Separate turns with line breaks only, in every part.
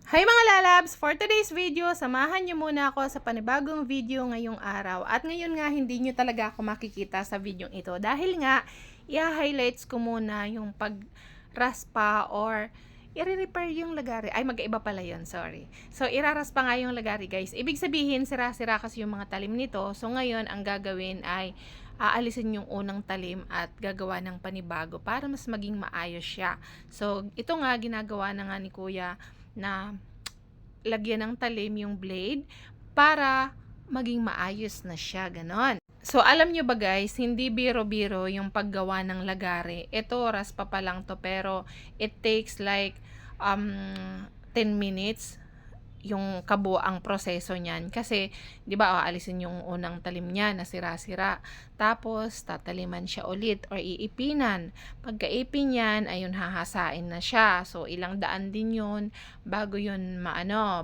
Hi mga lalabs! For today's video, samahan nyo muna ako sa panibagong video ngayong araw. At ngayon nga, hindi nyo talaga ako makikita sa video ito. Dahil nga, i-highlights ko muna yung pagraspa or i-repair yung lagari. Ay, mag-iba pala yun, sorry. So, iraraspa nga yung lagari, guys. Ibig sabihin, sira-sira kasi yung mga talim nito. So, ngayon, ang gagawin ay aalisin yung unang talim at gagawa ng panibago para mas maging maayos siya. So, ito nga, ginagawa na nga ni Kuya na lagyan ng talim yung blade para maging maayos na siya, ganon. So, alam nyo ba guys, hindi biro-biro yung paggawa ng lagari. Ito, raspa pa lang to, pero it takes like 10 minutes yung kabuang proseso niyan. Kasi, di ba, aalisin yung unang talim niya na sira-sira. Tapos, tataliman siya ulit or iipinan. Pagkaipin yan, ayun, hahasain na siya. So, ilang daan din yun bago yun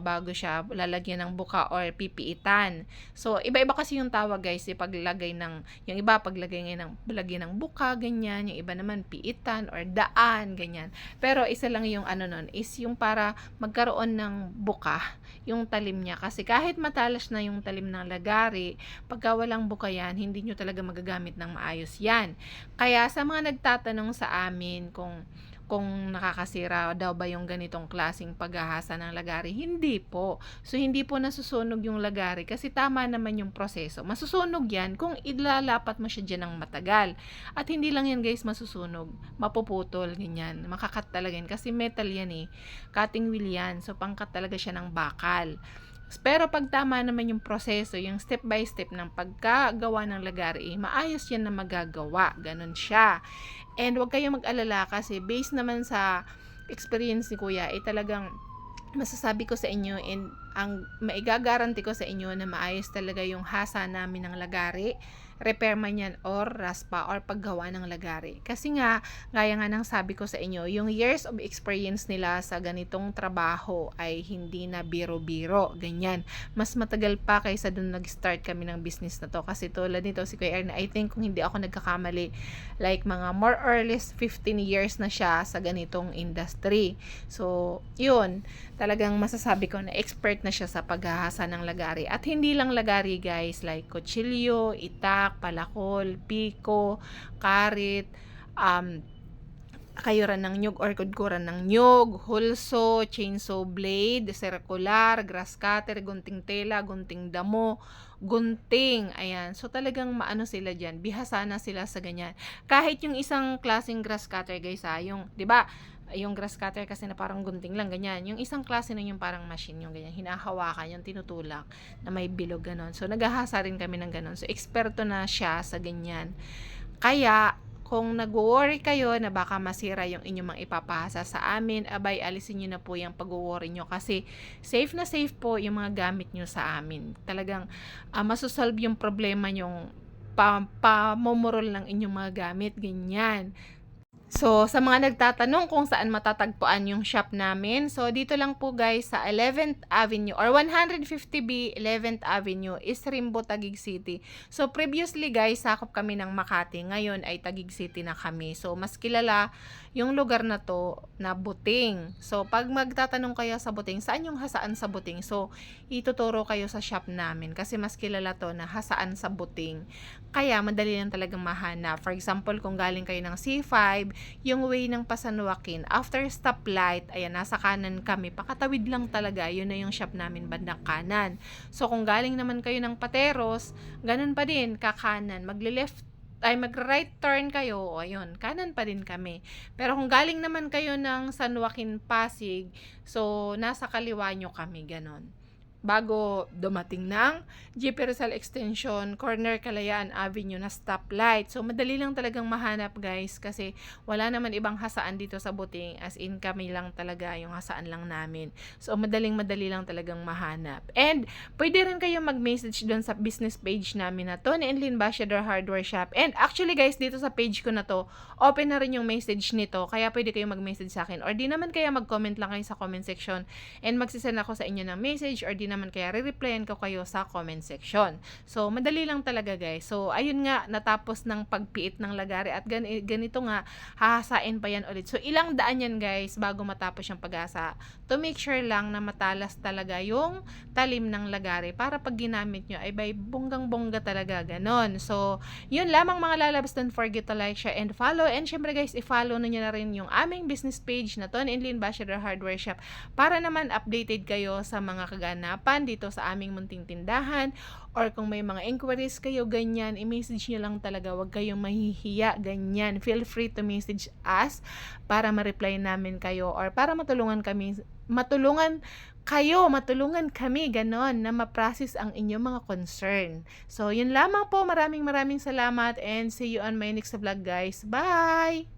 bago siya lalagyan ng buka or pipiitan. So, iba-iba kasi yung tawag guys, paglagay ng, yung iba paglagay lagyan ng buka, ganyan. Yung iba naman piitan or daan, ganyan. Pero, isa lang yung nun is yung para magkaroon ng buka yung talim niya. Kasi kahit matalas na yung talim ng lagari, pagka walang buka yan, hindi nyo talaga magagamit ng maayos yan. Kaya sa mga nagtatanong sa amin kung nakakasira daw ba yung ganitong klaseng paghahasa ng lagari, hindi po. So, hindi po nasusunog yung lagari kasi tama naman yung proseso. Masusunog yan kung ilalapat mo siya dyan ng matagal. At hindi lang yan guys masusunog, mapuputol, ganyan. Makakat talaga yan kasi metal yan eh. Cutting wheel yan. So, pangkat talaga siya ng bakal. Pero pag tama naman yung proseso, yung step by step ng pagkagawa ng lagari, maayos yan na magagawa. Ganon siya. And huwag kayong mag-alala kasi based naman sa experience ni Kuya, talagang masasabi ko sa inyo and ang maigagaranti ko sa inyo na maayos talaga yung hasa namin ng lagari, repair man yan or raspa or paggawa ng lagari. Kasi nga, gaya nga ng sabi ko sa inyo, yung years of experience nila sa ganitong trabaho ay hindi na biro-biro, ganyan. Mas matagal pa kaysa dun nag-start kami ng business na to. Kasi tulad nito si Kuya Erna, I think kung hindi ako nagkakamali, like mga more or less 15 years na siya sa ganitong industry. So, yun, talagang masasabi ko na expert na siya sa paghahasa ng lagari. At hindi lang lagari guys, like kutsilyo, itak, palakol, piko, karit, kayuran ng nyug or kudkuran ng nyug, hulso, chainsaw blade, circular, grass cutter, gunting tela, gunting damo, gunting, ayan. So talagang maano sila dyan, bihasa na sila sa ganyan. Kahit yung isang klaseng grass cutter guys yung, di ba, yung grass cutter kasi na parang gunting lang, ganyan. Yung isang klase nun yung parang machine, yung ganyan, hinahawakan, yung tinutulak na may bilog, ganon. So, naghahasa rin kami ng ganon. So, eksperto na siya sa ganyan. Kaya, kung nag-worry kayo na baka masira yung inyong mga ipapahasa sa amin, abay, alisin nyo na po yung pag-worry nyo kasi safe na safe po yung mga gamit nyo sa amin. Talagang masusolve yung problema nyong pamomorol ng inyong mga gamit, ganyan. So, sa mga nagtatanong kung saan matatagpuan yung shop namin, so dito lang po guys sa 11th Avenue or 150B 11th Avenue, Rimbo, Taguig City. So, previously guys, sakop kami ng Makati. Ngayon ay Taguig City na kami. So, mas kilala yung lugar na to na Buting. So, pag magtatanong kayo sa Buting, saan yung hasaan sa Buting? So, ituturo kayo sa shop namin kasi mas kilala to na hasaan sa Buting. Kaya, madali lang talagang mahanap. For example, kung galing kayo ng C5, yung way ng San Joaquin, after stoplight, ayan, nasa kanan kami, pakatawid lang talaga, yun na yung shop namin bandang kanan. So, kung galing naman kayo ng Pateros, ganun pa din, kakanan, mag-right turn kayo, ayun, kanan pa din kami. Pero kung galing naman kayo ng San Joaquin, Pasig, so, nasa kaliwa nyo kami, ganun. Bago dumating ng GP Rizal Extension, corner Kalayaan Avenue na stoplight. So, madali lang talagang mahanap guys kasi wala naman ibang hasaan dito sa Buting, as in kami lang talaga yung hasaan lang namin. So, madali lang talagang mahanap. And, pwede rin kayo mag-message doon sa business page namin na Tony and Lynn Bashador Hardware Shop. And actually guys, dito sa page ko na to, open na rin yung message nito, kaya pwede kayo mag-message sa akin. Or di naman kaya mag-comment lang kayo sa comment section and magsisend ako sa inyo ng message, or di naman, kaya re-replyan ko kayo sa comment section. So, madali lang talaga guys. So, ayun nga, natapos ng pagpiit ng lagari at ganito nga, hahasain pa yan ulit. So, ilang daan yan guys bago matapos yung paghasa. To make sure lang na matalas talaga yung talim ng lagari para pag ginamit nyo ay bonggang-bongga talaga, ganon. So, yun lamang mga lalabs. Don't forget to like, share, and follow. And syempre guys, i-follow na nyo na rin yung aming business page na Ton and Lynn Bachelor Hardware Shop para naman updated kayo sa mga kaganapan dito sa aming munting tindahan, or kung may mga inquiries kayo ganyan, i-message nyo lang talaga, wag kayong mahihiya ganyan. Feel free to message us para ma-reply namin kayo, or para matulungan kami ganon na ma-process ang inyong mga concern. So yun lamang po, maraming salamat and see you on my next vlog guys. Bye!